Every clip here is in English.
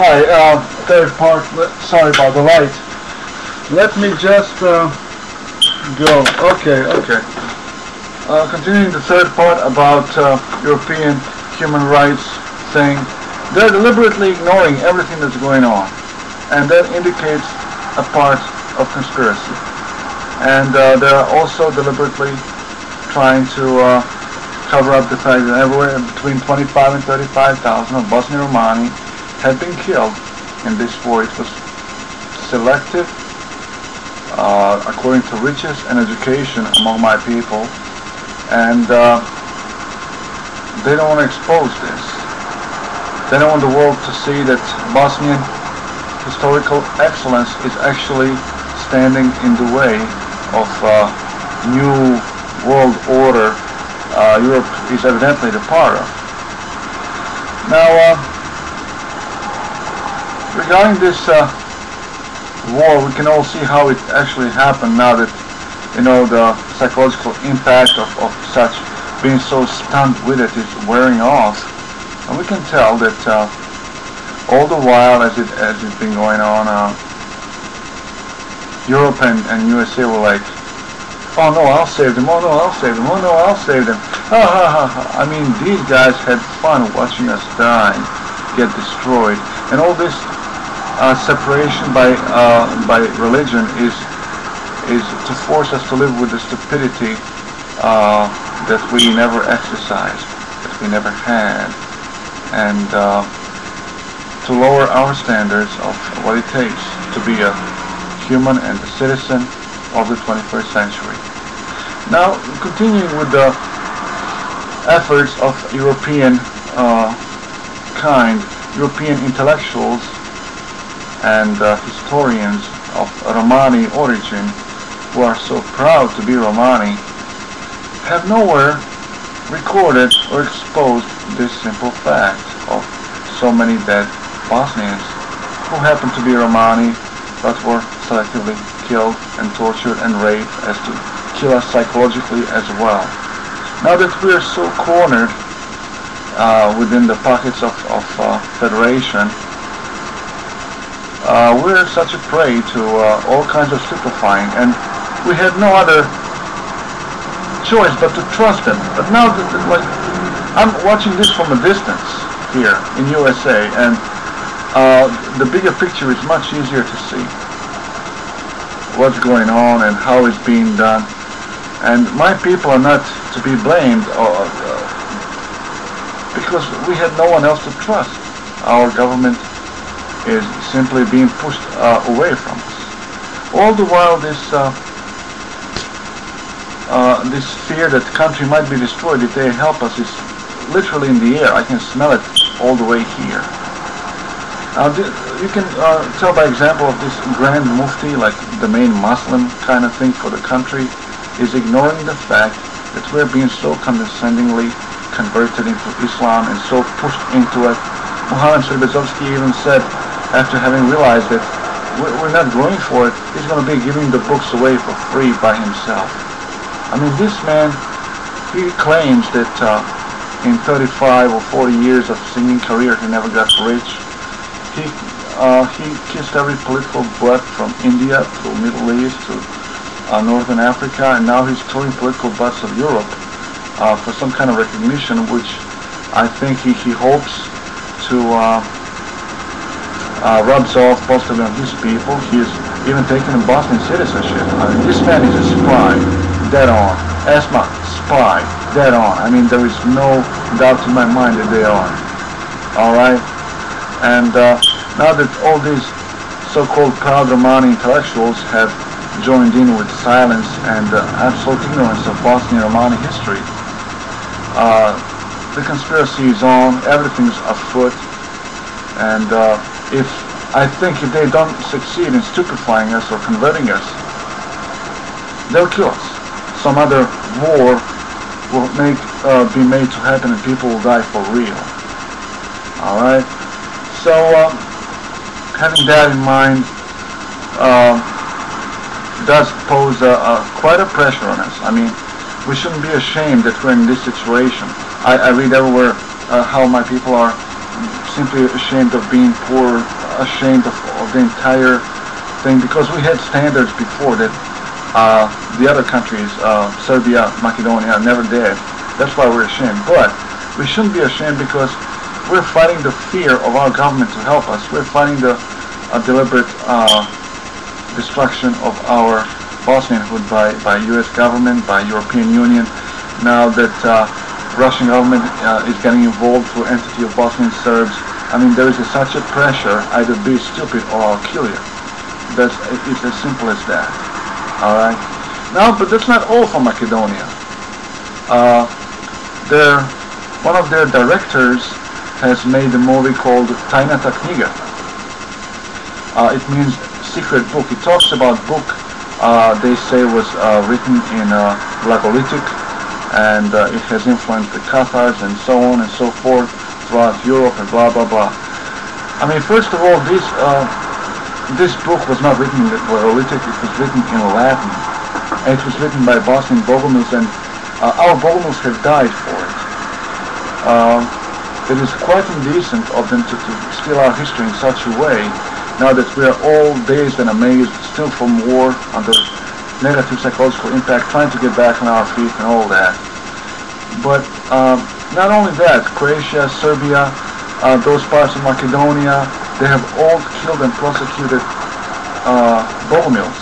Hi, third part, sorry about the light. Let me just go, okay. Continuing the third part about European human rights thing, they're deliberately ignoring everything that's going on, and that indicates a part of conspiracy. And they're also deliberately trying to cover up the fact that everywhere between 25 and 35,000 of Bosnian Romani had been killed in this war. It was selective according to riches and education among my people, and they don't want to expose this. They don't want the world to see that Bosnian historical excellence is actually standing in the way of new world order Europe is evidently the part of. Now, regarding this war, we can all see how it actually happened now that, you know, the psychological impact of such being so stunned with it is wearing off. And we can tell that all the while as it's been going on, Europe and USA were like, oh no, I'll save them, oh no, I'll save them, oh no, I'll save them. Ha ha ha ha. I mean, these guys had fun watching us die, get destroyed. And all this separation by religion is to force us to live with the stupidity that we never exercised, that we never had, and to lower our standards of what it takes to be a human and a citizen of the 21st century. Now, continuing with the efforts of European European intellectuals and historians of Romani origin, who are so proud to be Romani, have nowhere recorded or exposed this simple fact of so many dead Bosnians who happen to be Romani but were selectively killed and tortured and raped as to kill us psychologically as well. Now that we are so cornered within the pockets of federation, we're such a prey to all kinds of stupefying, and we had no other choice but to trust them. But now that, like, I'm watching this from a distance here in USA, and the bigger picture is much easier to see what's going on and how it's being done. And my people are not to be blamed because we had no one else to trust. Our government is simply being pushed away from us. All the while this fear that the country might be destroyed if they help us is literally in the air. I can smell it all the way here. You can tell by example of this Grand Mufti, like the main Muslim kind of thing for the country, is ignoring the fact that we're being so condescendingly converted into Islam and so pushed into it. Muhammad even said, after having realized that we're not going for it, he's going to be giving the books away for free by himself. I mean, this man, he claims that in 35 or 40 years of singing career, he never got rich. He kissed every political butt from India to the Middle East to Northern Africa, and now he's killing political butts of Europe for some kind of recognition, which I think he hopes to rubs off possibly on his people. He is even taking a Bosnian citizenship. I mean, this man is a spy, dead on. Esma, spy, dead on. I mean, there is no doubt in my mind that they are. Alright? And now that all these so-called proud Romani intellectuals have joined in with silence and absolute ignorance of Bosnian Romani history, the conspiracy is on, everything's afoot, and I think if they don't succeed in stupefying us or converting us, they'll kill us. Some other war will be made to happen and people will die for real. Alright? So, having that in mind, does pose quite a pressure on us. I mean, we shouldn't be ashamed that we're in this situation. I read everywhere how my people are simply ashamed of being poor, ashamed of the entire thing, because we had standards before that the other countries, Serbia, Macedonia, never did. That's why we're ashamed. But we shouldn't be ashamed, because we're fighting the fear of our government to help us. We're fighting the deliberate destruction of our Bosnianhood by U.S. government, by European Union. Now that Russian government is getting involved through entity of Bosnian Serbs, I mean, there is such a pressure, either be stupid or I'll kill you. It's as simple as that. All right. Now, but that's not all for Macedonia. One of their directors has made a movie called Tajnata knjiga. It means secret book. It talks about book they say was written in Glagolitic, and it has influenced the Cathars and so on and so forth throughout Europe and blah blah blah. I mean, first of all, this book was not written in Glagolitic. It was written in Latin, and it was written by Bosnian Bogomils, and our Bogomils have died for it. It is quite indecent of them to steal our history in such a way, now that we are all dazed and amazed, still from war, under negative psychological impact, trying to get back on our feet and all that. But not only that, Croatia, Serbia, those parts of Macedonia, they have all killed and prosecuted Bogomils.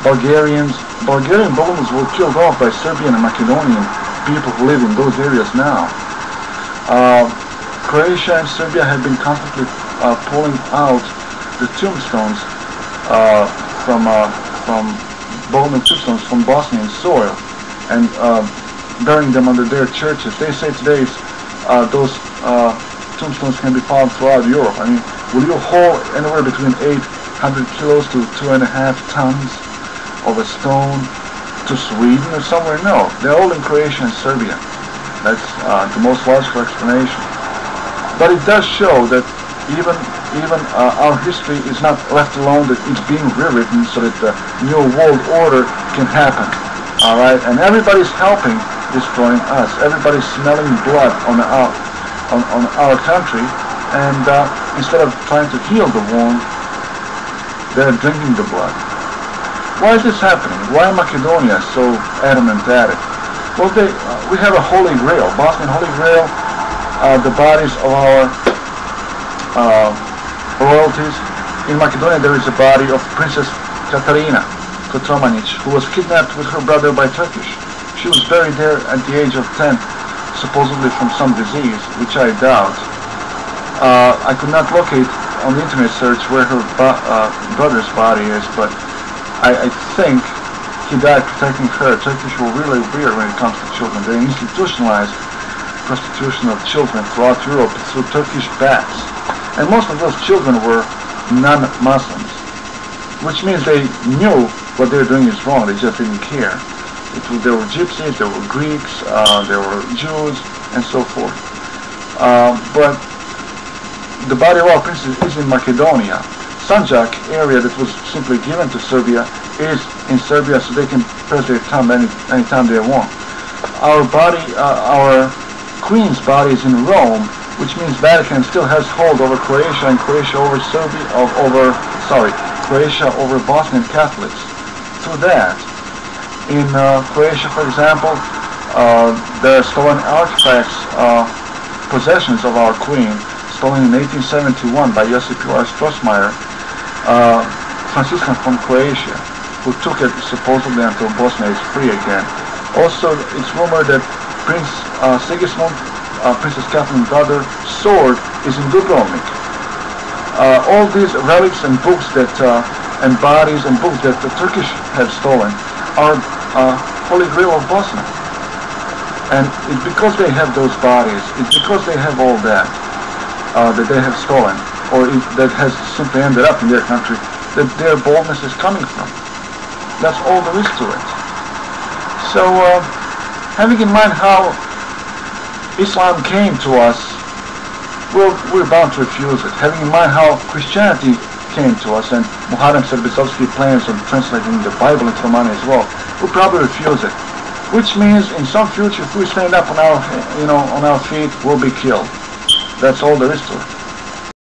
Bulgarian Bogomils were killed off by Serbian and Macedonian people who live in those areas now. Croatia and Serbia have been constantly pulling out the tombstones from Bogomil tombstones from Bosnian soil and burying them under their churches. They say today those tombstones can be found throughout Europe. I mean, will you haul anywhere between 800 kilos to 2.5 tons of a stone to Sweden or somewhere? No, they're all in Croatia and Serbia. That's the most logical explanation. But it does show that even our history is not left alone, that it's being rewritten so that the new world order can happen. All right, and everybody's helping destroying us. Everybody's smelling blood on our country, and instead of trying to heal the wound, they're drinking the blood. Why is this happening? Why Macedonia so adamant at it? Well, we have a holy grail, Bosnian holy grail, the bodies of our royalties. In Macedonia there is a body of Princess Katarina Kotromanic, who was kidnapped with her brother by Turkish. She was buried there at the age of 10, supposedly from some disease, which I doubt. I could not locate on the internet search where her brother's body is, but I think he died protecting her. Turkish were really weird when it comes to children. They institutionalized prostitution of children throughout Europe through Turkish baths. And most of those children were non-Muslims, which means they knew what they were doing is wrong, they just didn't care. There were gypsies, there were Greeks, there were Jews, and so forth. But the body of our princess is in Macedonia. Sanjak area that was simply given to Serbia is in Serbia, so they can press their thumb anytime they want. Our Queen's body is in Rome, which means Vatican still has hold over Croatia and Croatia over Croatia over Bosnian Catholics. Through that, in Croatia, for example, there are stolen artifacts, possessions of our Queen, stolen in 1871 by Josip Pilar Strossmayer, Franciscan from Croatia, who took it supposedly until Bosnia is free again. Also, it's rumored that Prince Sigismund, Princess Catherine's brother, sword is in Dubrovnik. All these relics and books and bodies and books that the Turkish have stolen are Holy Grail of Bosnia. And it's because they have those bodies, it's because they have all that that they have stolen, or that has simply ended up in their country, that their boldness is coming from. That's all there is to it. So, having in mind how Islam came to us, we're bound to refuse it. Having in mind how Christianity came to us, and Muharrem Serbisovsky plans on translating the Bible into Romani as well, we'll probably refuse it. Which means, in some future, if we stand up on our feet, we'll be killed. That's all there is to it.